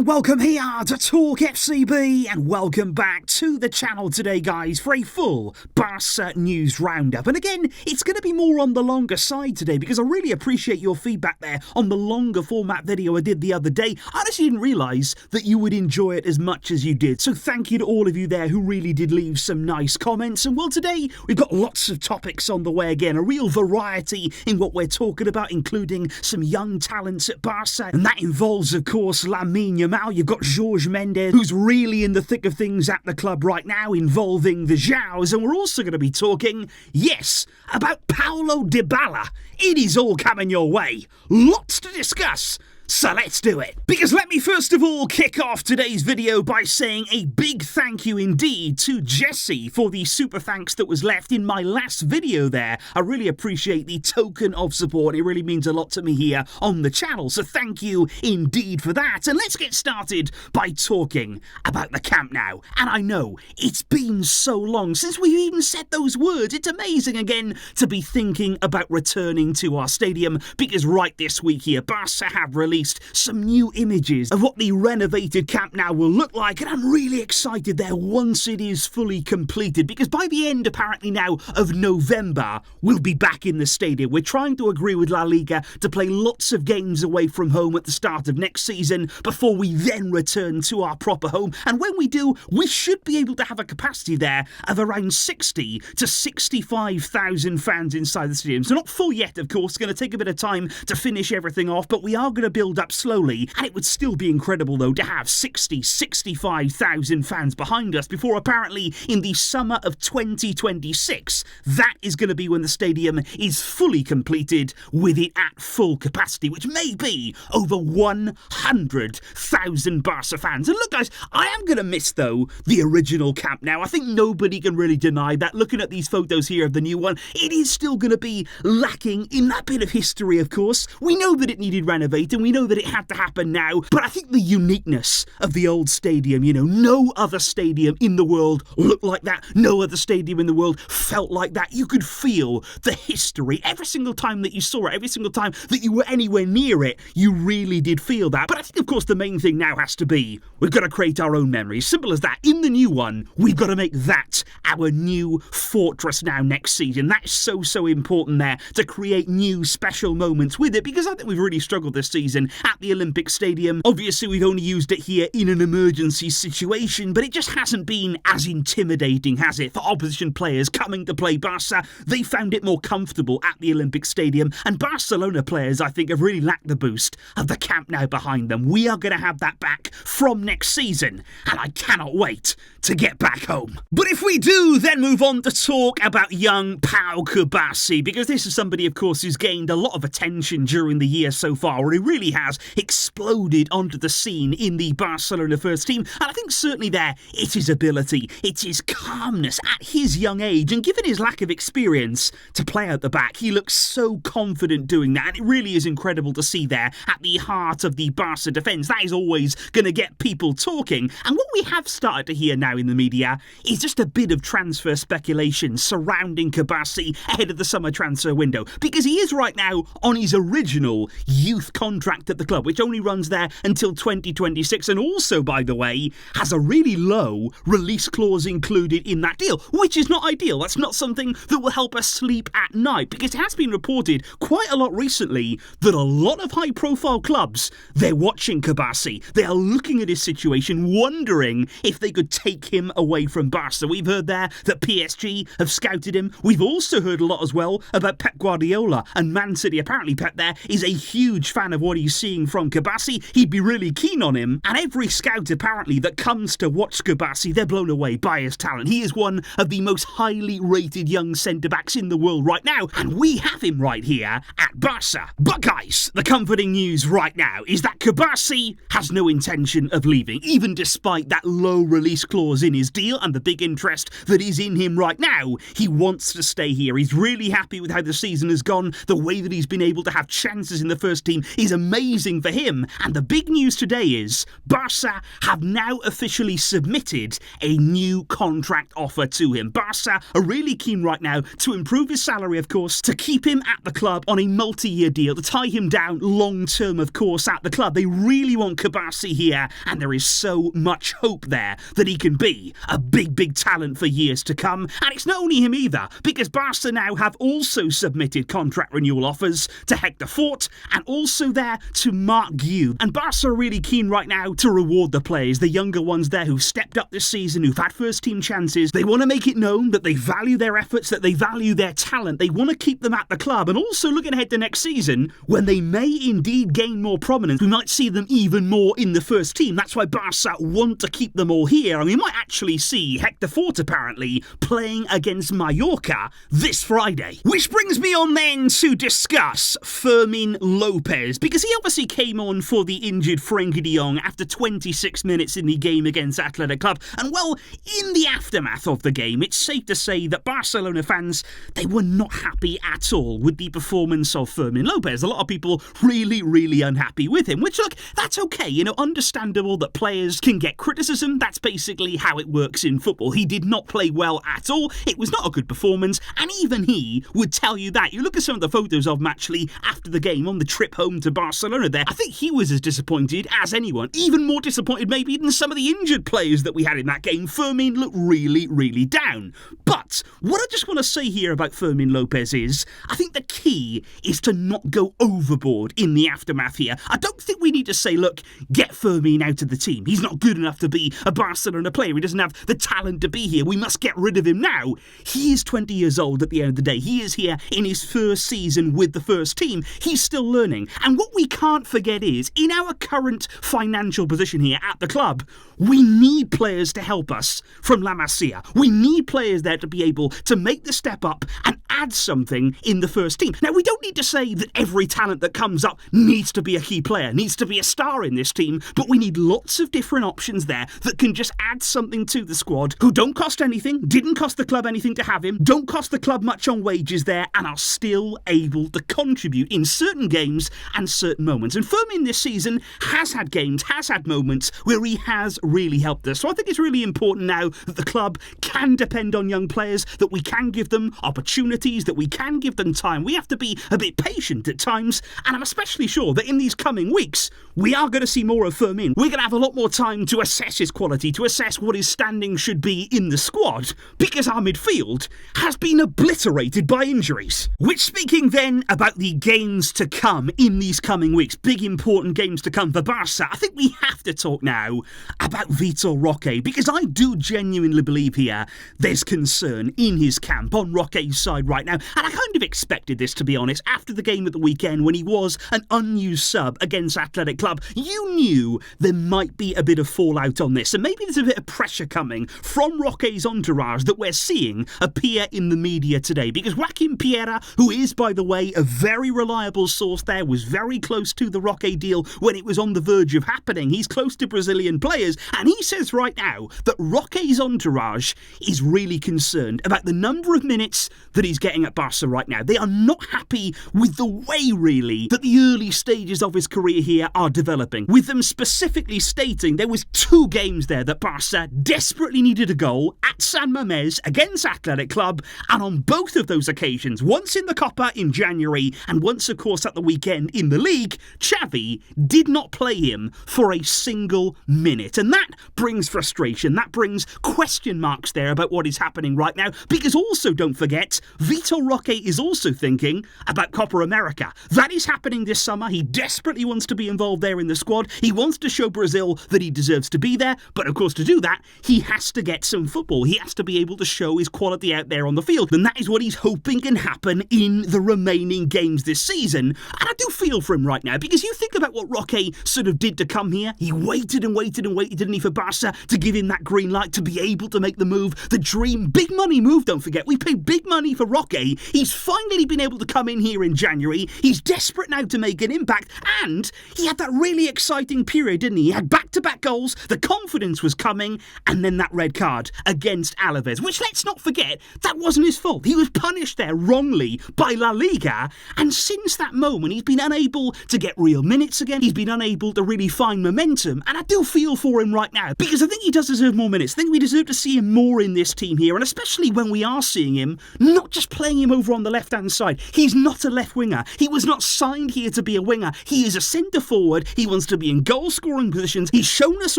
And welcome here to TalkFCB, and welcome back to the channel today, guys, for a full Barça news roundup. And again, it's going to be more on the longer side today because I really appreciate your feedback there on the longer format video I did the other day. I honestly didn't realise that you would enjoy it as much as you did. So thank you to all of you there who really did leave some nice comments. And well, today we've got lots of topics on the way again, a real variety in what we're talking about, including some young talents at Barça. And that involves, of course, Lamine Yamal. You've got Jorge Mendes, who's really in the thick of things at the club right now, involving the Joaos. And we're also going to be talking, yes, about Paulo Dybala. It is all coming your way. Lots to discuss. So let's do it. Because let me first of all kick off today's video by saying a big thank you indeed to Jesse for the super thanks that was left in my last video there. I really appreciate the token of support. It really means a lot to me here on the channel. So thank you indeed for that. And let's get started by talking about the Camp Nou. And I know it's been so long since we've even said those words. It's amazing again to be thinking about returning to our stadium, because right this week here, Barça have released some new images of what the renovated Camp Nou will look like, and I'm really excited there once it is fully completed, because by the end apparently now of November we'll be back in the stadium. We're trying to agree with La Liga to play lots of games away from home at the start of next season before we then return to our proper home, and when we do, we should be able to have a capacity there of around 60 to 65,000 fans inside the stadium. So not full yet, of course. It's going to take a bit of time to finish everything off, but we are going to build up slowly, and it would still be incredible though to have 65,000 fans behind us before apparently in the summer of 2026 that is going to be when the stadium is fully completed with it at full capacity, which may be over 100,000 Barca fans. And look guys, I am going to miss though the original Camp Nou. I think nobody can really deny that. Looking at these photos here of the new one, it is still going to be lacking in that bit of history, of course. We know that it needed renovating, we know that it had to happen now, but I think the uniqueness of the old stadium, you know, no other stadium in the world looked like that, no other stadium in the world felt like that. You could feel the history every single time that you saw it, every single time that you were anywhere near it, you really did feel that. But I think of course the main thing now has to be, we've got to create our own memories, simple as that. In the new one, we've got to make that our new fortress now next season. That is so important there, to create new special moments with it, because I think we've really struggled this season at the Olympic Stadium. Obviously we've only used it here in an emergency situation, but it just hasn't been as intimidating, has it, for opposition players coming to play Barca. They found it more comfortable at the Olympic Stadium, and Barcelona players I think have really lacked the boost of the Camp Nou behind them. We are going to have that back from next season, and I cannot wait to get back home. But if we do then move on to talk about young Pau Cubarsi, because this is somebody of course who's gained a lot of attention during the year so far, where he really has exploded onto the scene in the Barcelona first team. And I think certainly there, it's his ability, it's his calmness at his young age, and given his lack of experience to play out the back, he looks so confident doing that, and it really is incredible to see there at the heart of the Barca defence. That is always going to get people talking, and what we have started to hear now in the media is just a bit of transfer speculation surrounding Cubarsi ahead of the summer transfer window, because he is right now on his original youth contract at the club, which only runs there until 2026, and also, by the way, has a really low release clause included in that deal, which is not ideal. That's not something that will help us sleep at night, because it has been reported quite a lot recently that a lot of high-profile clubs, they're watching Cubarsi. They are looking at his situation, wondering if they could take him away from Barca. We've heard there that PSG have scouted him. We've also heard a lot as well about Pep Guardiola and Man City. Apparently Pep there is a huge fan of what he's seeing from Cubarsi. He'd be really keen on him, and every scout apparently that comes to watch Cubarsi, they're blown away by his talent. He is one of the most highly rated young centre-backs in the world right now, and we have him right here at Barca. But guys, the comforting news right now is that Cubarsi has no intention of leaving, even despite that low release clause in his deal and the big interest that is in him right now. He wants to stay here. He's really happy with how the season has gone. The way that he's been able to have chances in the first team is amazing. amazing for him. And the big news today is Barça have now officially submitted a new contract offer to him. Barça are really keen right now to improve his salary, of course, to keep him at the club on a multi-year deal, to tie him down long-term, of course, at the club. They really want Cubarsi here, and there is so much hope there that he can be a big talent for years to come. And it's not only him either, because Barça now have also submitted contract renewal offers to Hector Fort and also there to Mark Guiu. And Barça are really keen right now to reward the players, the younger ones there who've stepped up this season, who've had first team chances. They want to make it known that they value their efforts, that they value their talent. They want to keep them at the club. And also looking ahead to next season, when they may indeed gain more prominence, we might see them even more in the first team. That's why Barça want to keep them all here. And we might actually see Hector Fort apparently playing against Mallorca this Friday. Which brings me on then to discuss Fermin Lopez, because he obviously came on for the injured Frenkie de Jong after 26 minutes in the game against Athletic Club. And well, in the aftermath of the game, it's safe to say that Barcelona fans, they were not happy at all with the performance of Fermin Lopez. A lot of people really unhappy with him, which, look, that's okay. You know, understandable that players can get criticism. That's basically how it works in football. He did not play well at all. It was not a good performance, and even he would tell you that. You look at some of the photos of him actually after the game on the trip home to Barcelona there. I think he was as disappointed as anyone. Even more disappointed maybe than some of the injured players that we had in that game. Fermin looked really down. But what I just want to say here about Fermin Lopez is, I think the key is to not go overboard in the aftermath here. I don't think we need to say, look, get Fermin out of the team. He's not good enough to be a Barcelona player. He doesn't have the talent to be here. We must get rid of him now. He is 20 years old at the end of the day. He is here in his first season with the first team. He's still learning. And what we can't forget is, in our current financial position here at the club, we need players to help us from La Masia. We need players there to be able to make the step up and add something in the first team. Now, we don't need to say that every talent that comes up needs to be a key player, needs to be a star in this team, but we need lots of different options there that can just add something to the squad, who don't cost anything, didn't cost the club anything to have him, don't cost the club much on wages there, and are still able to contribute in certain games and certain moments. And Fermin this season has had games, has had moments where he has really helped us. So I think it's really important now that the club can depend on young players, that we can give them opportunities, that we can give them time. We have to be a bit patient at times, and I'm especially sure that in these coming weeks, we are going to see more of Fermin. We're going to have a lot more time to assess his quality, to assess what his standing should be in the squad, because our midfield has been obliterated by injuries. Which, speaking then about the games to come in these coming weeks, big important games to come for Barça, I think we have to talk now about Vitor Roque, because I do genuinely believe here there's concern in his camp on Roque's side right now, and I kind of expected this, to be honest. After the game at the weekend, when he was an unused sub against Athletic Club, you knew there might be a bit of fallout on this, and maybe there's a bit of pressure coming from Roque's entourage that we're seeing appear in the media today, because Joaquim Piera, who is, by the way, a very reliable source there, was very close to the Roque deal when it was on the verge of happening. He's close to Brazilian players, and he says right now that Roque's entourage is really concerned about the number of minutes that he's getting at Barca right now. They are not happy with the way, really, that the early stages of his career here are developing, with them specifically stating there was 2 games there that Barca desperately needed a goal at San Mamés against Athletic Club, and on both of those occasions, once in the Copa in January and once, of course, at the weekend in the league, Xavi did not play him for a single minute. And that brings frustration, that brings question marks there about what is happening right now, because also, don't forget, Vitor Roque is also thinking about Copa America. That is happening this summer. He desperately wants to be involved there in the squad. He wants to show Brazil that he deserves to be there, but of course, to do that, he has to get some football. He has to be able to show his quality out there on the field, and that is what he's hoping can happen in the remaining games this season. And I do feel for him right now, because you think about what Roque sort of did to come here. He waited and waited and waited, didn't he, for Barca to give him that green light to be able to make the move, the dream, big money move, don't forget. We paid big money for Roque Roque. He's finally been able to come in here in January. He's desperate now to make an impact, and he had that really exciting period, didn't he? He had back-to-back goals, the confidence was coming, and then that red card against Alaves, which, let's not forget, that wasn't his fault. He was punished there wrongly by La Liga, and since that moment he's been unable to get real minutes again. He's been unable to really find momentum, and I do feel for him right now, because I think he does deserve more minutes. I think we deserve to see him more in this team here, and especially when we are seeing him, not just playing him over on the left-hand side. He's not a left winger. He was not signed here to be a winger. He is a centre-forward. He wants to be in goal-scoring positions. He's shown us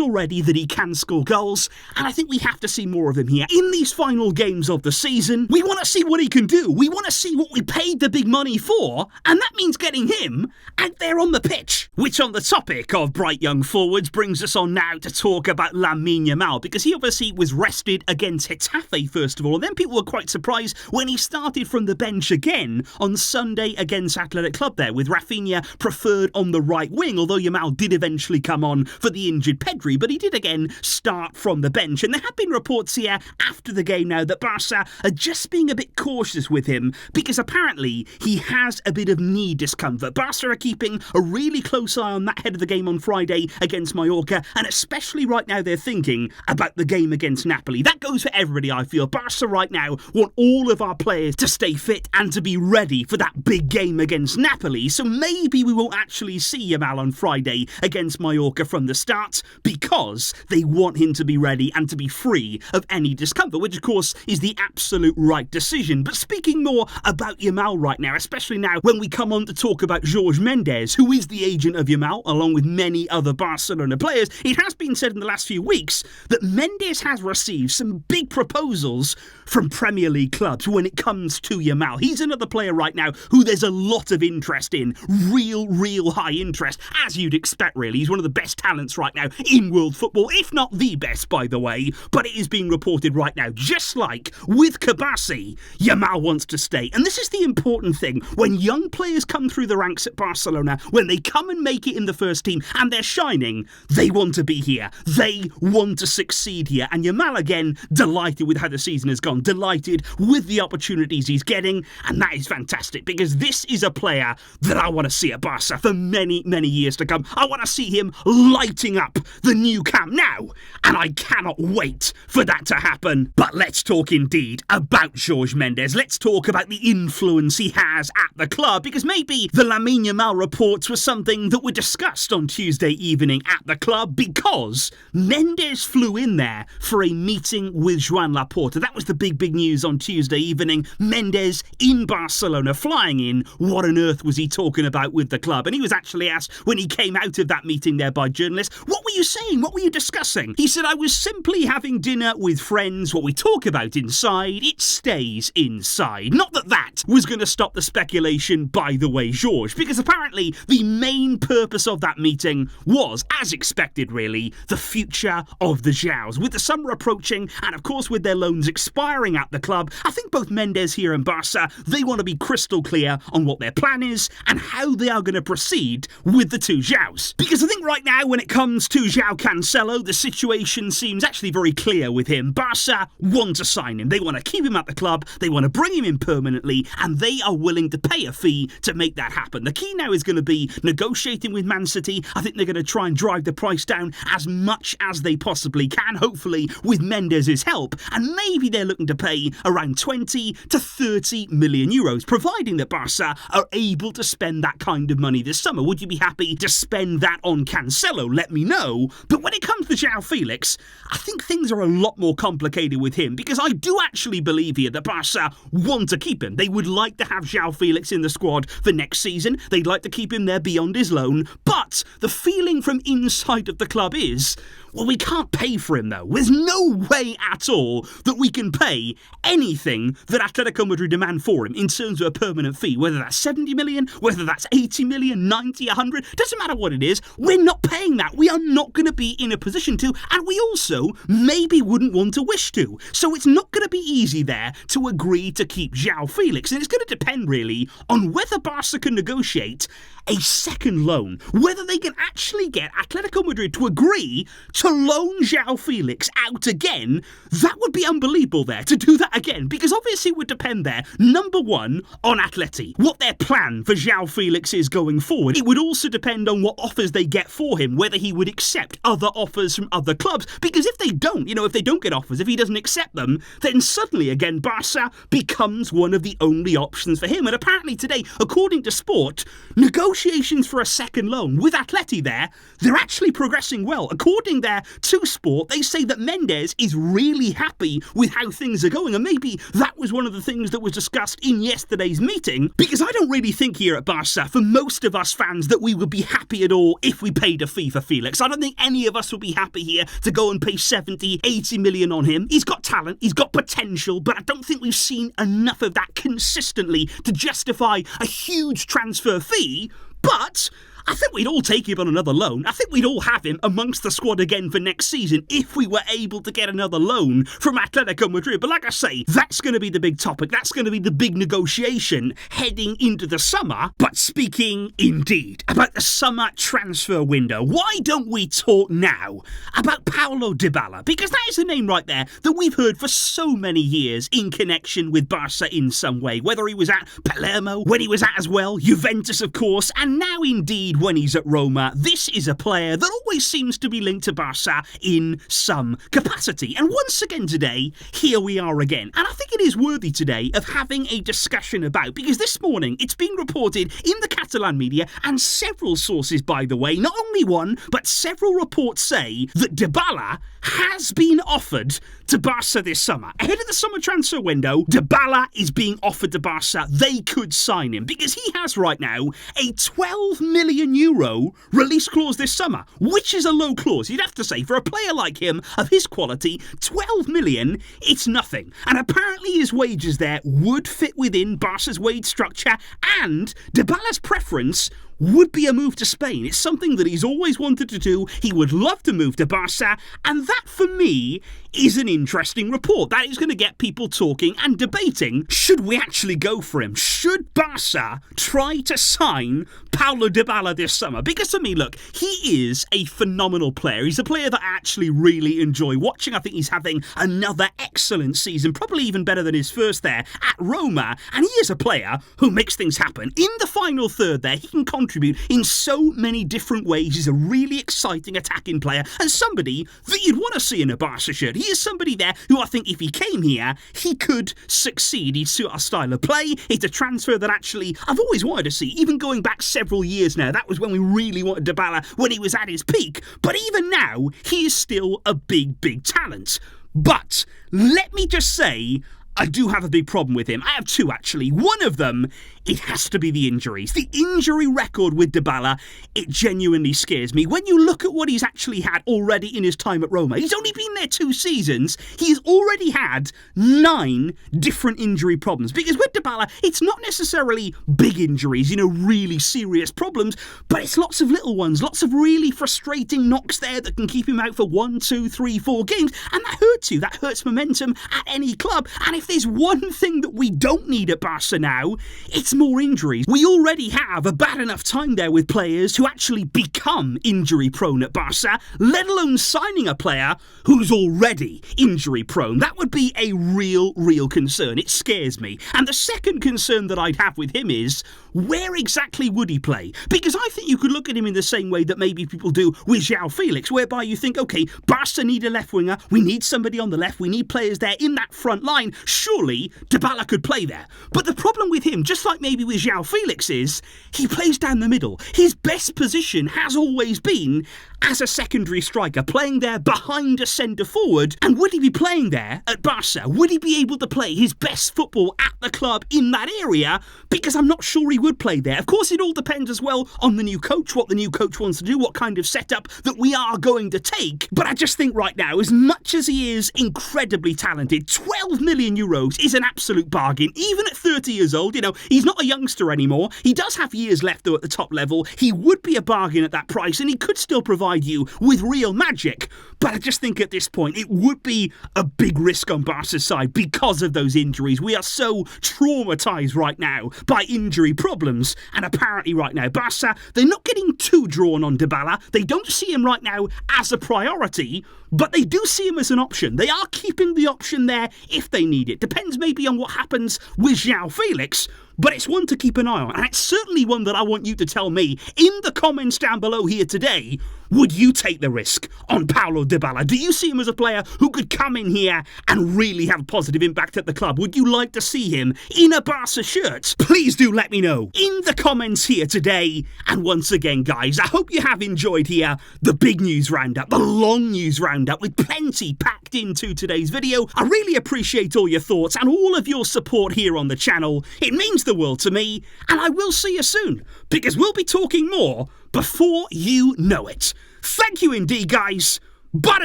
already that he can score goals, and I think we have to see more of him here. In these final games of the season, we want to see what he can do. We want to see what we paid the big money for, and that means getting him out there on the pitch. Which, on the topic of bright young forwards, brings us on now to talk about Lamine Yamal, because he obviously was rested against Getafe first of all, and then people were quite surprised when he started from the bench again on Sunday against Athletic Club there, with Rafinha preferred on the right wing, although Yamal did eventually come on for the injured Pedri, but he did again start from the bench. And there have been reports here after the game now that Barca are just being a bit cautious with him, because apparently he has a bit of knee discomfort. Barca are keeping a really close eye on that ahead of the game on Friday against Mallorca, and especially right now they're thinking about the game against Napoli. That goes for everybody, I feel. Barca right now want all of our players to stay fit and to be ready for that big game against Napoli, so maybe we won't actually see Yamal on Friday against Mallorca from the start, because they want him to be ready and to be free of any discomfort, which of course is the absolute right decision. But speaking more about Yamal right now, especially now when we come on to talk about Jorge Mendes, who is the agent of Yamal, along with many other Barcelona players, it has been said in the last few weeks that Mendes has received some big proposals from Premier League clubs when it comes to Yamal. He's another player right now who there's a lot of interest in, real high interest, as you'd expect really. He's one of the best talents right now in world football, if not the best, by the way, but it is being reported right now, just like with Cubarsi, Yamal wants to stay. And this is the important thing. When young players come through the ranks at Barcelona, when they come and make it in the first team and they're shining, they want to be here. They want to succeed here. And Yamal, again, delighted with how the season has gone, delighted with the opportunities he's getting, and that is fantastic, because this is a player that I want to see at Barca for many years to come. I want to see him lighting up the new Camp Nou, and I cannot wait for that to happen. But let's talk indeed about Jorge Mendes. Let's talk about the influence he has at the club, because maybe the Lamine Yamal reports were something that were discussed on Tuesday evening at the club, because Mendes flew in there for a meeting with Joan Laporta. That was the big news on Tuesday evening. Mendes in Barcelona, flying in. What on earth was he talking about with the club? And he was actually asked when he came out of that meeting there by journalists, what were you saying? What were you discussing? He said, I was simply having dinner with friends. What we talk about inside, it stays inside. Not that that was going to stop the speculation, by the way, George, because apparently the main purpose of that meeting was, as expected really, the future of the Joaos. With the summer approaching, and of course with their loans expiring at the club, I think both Mendes here and Barca, they want to be crystal clear on what their plan is and how they are going to proceed with the two Joaos. Because I think right now when it comes to Joao Cancelo, the situation seems actually very clear with him. Barca want to sign him. They want to keep him at the club. They want to bring him in permanently, and they are willing to pay a fee to make that happen. The key now is going to be negotiating with Man City. I think they're going to try and drive the price down as much as they possibly can, hopefully with Mendes' help, and maybe they're looking to pay around 20 to 30 million euros, providing that Barca are able to spend that kind of money this summer. Would you be happy to spend that on Cancelo? Let me know. But when it comes to Joao Felix, I think things are a lot more complicated with him, because I do actually believe here that Barca want to keep him. They would like to have Joao Felix in the squad for next season. They'd like to keep him there beyond his loan. But the feeling from inside of the club is, well, we can't pay for him though. There's no way at all that we can pay anything that Atletico Madrid demand for him in terms of a permanent fee, whether that's 70 million, whether that's 80 million, 90, 100, doesn't matter what it is, we're not paying that. We are not going to be in a position to, and we also maybe wouldn't want to wish to. So it's not going to be easy there to agree to keep Joao Felix, and it's going to depend really on whether Barca can negotiate a second loan. Whether they can actually get Atletico Madrid to agree to loan Joao Felix out again, that would be unbelievable there, to do that again, because obviously it would depend there, number one, on Atleti, what their plan for Joao Felix is going forward. It would also depend on what offers they get for him, whether he would accept other offers from other clubs, because if they don't, if they don't get offers, if he doesn't accept them, then suddenly again Barca becomes one of the only options for him. And apparently today, according to Sport, negotiations for a second loan with Atleti there, they're actually progressing well. According there to Sport, they say that Mendes is really happy with how things are going, and maybe that was one of the things that was discussed in yesterday's meeting, because I don't really think here at Barca, for most of us fans, that we would be happy at all if we paid a fee for Felix. I don't think any of us would be happy here to go and pay 70, 80 million on him. He's got talent, he's got potential, but I don't think we've seen enough of that consistently to justify a huge transfer fee. But I think we'd all take him on another loan. I think we'd all have him amongst the squad again for next season if we were able to get another loan from Atletico Madrid. But like I say, that's going to be the big topic. That's going to be the big negotiation heading into the summer. But speaking indeed about the summer transfer window, why don't we talk now about Paulo Dybala? Because that is a name right there that we've heard for so many years in connection with Barca in some way. Whether he was at Palermo, when he was at as well, Juventus of course, and now indeed when he's at Roma. This is a player that always seems to be linked to Barca in some capacity. And once again today, here we are again. And I think it is worthy today of having a discussion about, because this morning it's been reported in the Catalan media, and several sources, by the way, not only one, but several reports say that Dybala has been offered to Barca this summer. Ahead of the summer transfer window, Dybala is being offered to Barca. They could sign him because he has right now a 12 million euro release clause this summer, which is a low clause. You'd have to say, for a player like him, of his quality, 12 million, it's nothing. And apparently his wages there would fit within Barca's wage structure, and Dybala's preference would be a move to Spain. It's something that he's always wanted to do. He would love to move to Barca, and that for me is an interesting report. That is going to get people talking and debating, should we actually go for him? Should Barca try to sign Paulo Dybala this summer? Because to me, look, he is a phenomenal player. He's a player that I actually really enjoy watching. I think he's having another excellent season, probably even better than his first there at Roma, and he is a player who makes things happen. In the final third there, he can contribute in so many different ways. He's a really exciting attacking player and somebody that you'd want to see in a Barca shirt. He is somebody there who I think if he came here, he could succeed. He'd suit our style of play. It's a transfer that actually I've always wanted to see, even going back several years now. That was when we really wanted Dybala, when he was at his peak. But even now, he is still a big, big talent. But let me just say, I do have a big problem with him. I have two, actually. One of them, it has to be the injuries. The injury record with Dybala, it genuinely scares me. When you look at what he's actually had already in his time at Roma, he's only been there 2 seasons. He's already had 9 different injury problems. Because with Dybala, it's not necessarily big injuries, really serious problems, but it's lots of little ones, lots of really frustrating knocks there that can keep him out for 1, 2, 3, 4 games. And that hurts you. That hurts momentum at any club. And if there's one thing that we don't need at Barca now, it's more injuries. We already have a bad enough time there with players who actually become injury prone at Barca, let alone signing a player who's already injury prone. That would be a real concern. It scares me. And the second concern that I'd have with him is, where exactly would he play? Because I think you could look at him in the same way that maybe people do with Joao Felix, whereby you think, okay, Barca need a left winger, we need somebody on the left, we need players there in that front line. Surely Dybala could play there. But the problem with him, just like maybe with Joao Felix, is he plays down the middle. His best position has always been as a secondary striker, playing there behind a centre forward. And would he be playing there at Barca? Would he be able to play his best football at the club in that area? Because I'm not sure he would play there. Of course, it all depends as well on the new coach, what the new coach wants to do, what kind of setup that we are going to take. But I just think right now, as much as he is incredibly talented, 12 million euros is an absolute bargain. Even at 30 years old, he's not a youngster anymore. He does have years left though at the top level. He would be a bargain at that price, and he could still provide you with real magic. But I just think at this point it would be a big risk on Barca's side because of those injuries. We are so traumatised right now by injury problems. problems. And apparently right now, Barça, they're not getting too drawn on Dybala. They don't see him right now as a priority, but they do see him as an option. They are keeping the option there if they need it. Depends maybe on what happens with Joao Felix, but it's one to keep an eye on. And it's certainly one that I want you to tell me in the comments down below here today. Would you take the risk on Paulo Dybala? Do you see him as a player who could come in here and really have a positive impact at the club? Would you like to see him in a Barca shirt? Please do let me know in the comments here today. And once again, guys, I hope you have enjoyed here the big news roundup, the long news roundup with plenty packed into today's video. I really appreciate all your thoughts and all of your support here on the channel. It means the world to me, and I will see you soon because we'll be talking more before you know it. Thank you indeed, guys. But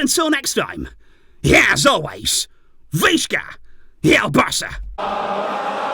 until next time, as always, Visca, El Barça.